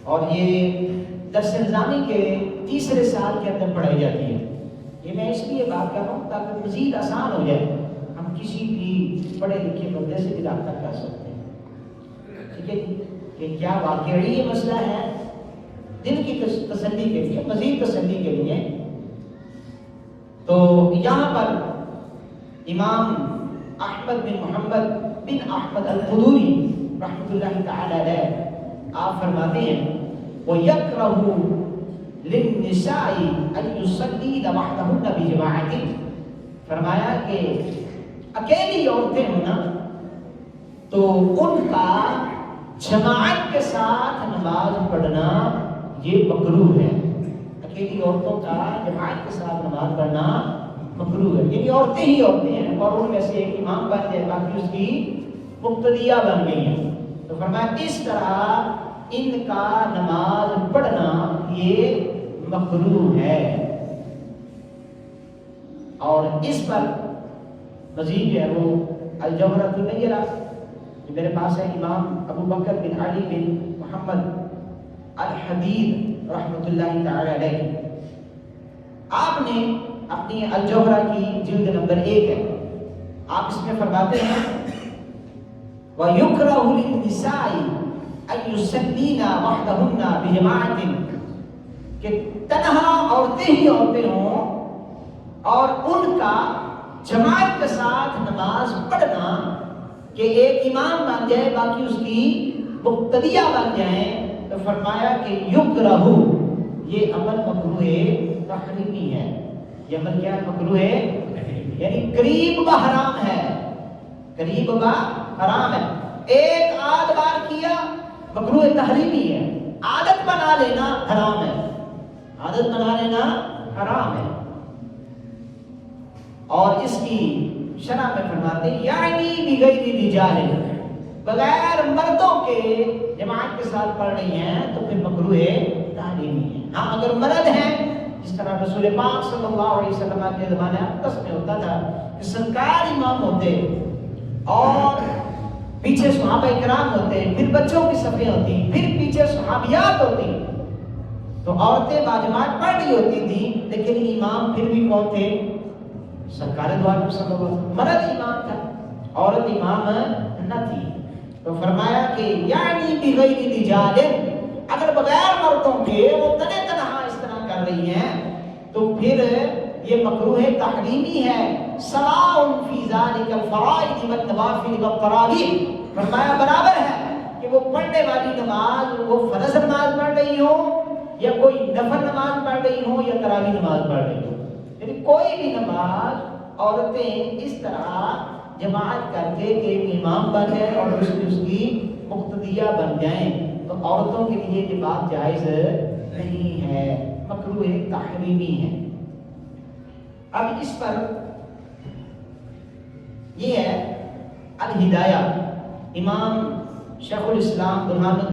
اور یہ درس نظامی کے تیسرے سال کے اندر پڑھائی جاتی ہے. یہ میں اس لیے بات کر رہا ہوں تاکہ مزید آسان ہو جائے، ہم کسی بھی پڑھے لکھے بندے سے بھی رابطہ کر سکتے ہیں. ٹھیک ہے جی، کہ کیا واقعی یہ مسئلہ ہے دل کی تسلی کے لیے، مزید تسلی کے لیے. تو یہاں پر امام احمد بن محمد بن احمد القدوری رحمۃ اللہ تعالی علیہ آپ فرماتے ہیں وَيَكْرَهُ لِلنِّسَاءِ أَن يُصَلِّينَ وَحْدَهُنَّ بِجَمَاعَةٍ، فرمایا کہ اکیلی عورتیں ہونا تو ان کا جماعت کے ساتھ نماز پڑھنا یہ مکروہ ہے. اکیلی عورتوں کا جماعت کے ساتھ نماز پڑھنا مکروہ ہے، یعنی عورتیں ہی عورتیں ہیں اور ان میں سے ایک امام بن جائے باقی اس کی مقتدیہ بن گئی ہیں. تو فرمایا اس طرح ان کا نماز پڑھنا یہ مکروہ ہے. اور اس پر مزید جو ہے وہ الجوہرۃ النیرہ جو میرے پاس ہے، امام ابو بکر بن علی بن محمد الحدید رحمۃ اللہ تعالی علیہ، آپ نے اپنی الجوہرہ کی جلد نمبر 1 ہے، آپ اس میں فرماتے ہیں وَيُكْرَهُ لِلنِّسَاءِ أَن يُصَلِّينَ وَحْدَهُنَّ بِجَمَاعَةٍ، کہ تنہا عورتیں ہی عورتیں ہوں اور ان کا جماعت کے ساتھ نماز پڑھنا، کہ ایک امام بن جائے باقی اس کی مقتدیہ بن جائیں. تو فرمایا کہ یکرہ، یہ عمل مکروہ تحریمی ہے. یہ عمل کیا مکروہ ہے؟ یعنی قریب با حرام ہے، قریب با حرام ہے. ایک آدھ بار کیا مکروہ تحریمی ہے، عادت بنا لینا حرام ہے، عادت بنا لینا حرام ہے. اور اس کی شرح میں فرماتے ہیں یعنی بغیر رجال، بغیر مردوں کے جماعت کے ساتھ پڑھ رہی ہیں تو پھر مکروہ تحریمی ہے. ہاں اگر مرد ہیں، جس طرح رسول پاک صلی اللہ علیہ وسلم کے زمانے اقدس میں ہوتا تھا کہ سرکار امام ہوتے اور پیچھے صحابہ کرام ہوتے، پھر بچوں کی صفیں ہوتی، پھر پیچھے صحابیات ہوتی، تو عورتیں باجماعت پڑھ رہی ہوتی تھی، لیکن امام پھر بھی کون تھے؟ سرکار دو عالم صلی اللہ علیہ وسلم. مرد امام تھا، عورت امام نہ تھی. تو فرمایا کہ یعنی بغیر رجال، اگر بغیر مردوں کے وہ تنہا اس طرح کر رہی ہیں تو پھر یہ مکروہ تحریمی ہے. سواء فی ذلک الفرائض والنوافل والتراویح، فرمایا برابر ہے کہ وہ پڑھنے والی نماز وہ فرض نماز پڑھ رہی ہو یا کوئی نفل نماز پڑھ رہی ہو یا تراویح نماز پڑھ رہی ہو، یعنی کوئی بھی نماز عورتیں اس طرح جماعت کر کے کہ ایک امام بن جائے اور اس کی مقتدیہ بن جائیں تو عورتوں کے لیے یہ بات جائز نہیں ہے، مکروہ تحریمی ہے. اب اس پر یہ ہے الہدایہ، امام شیخ الاسلام برہان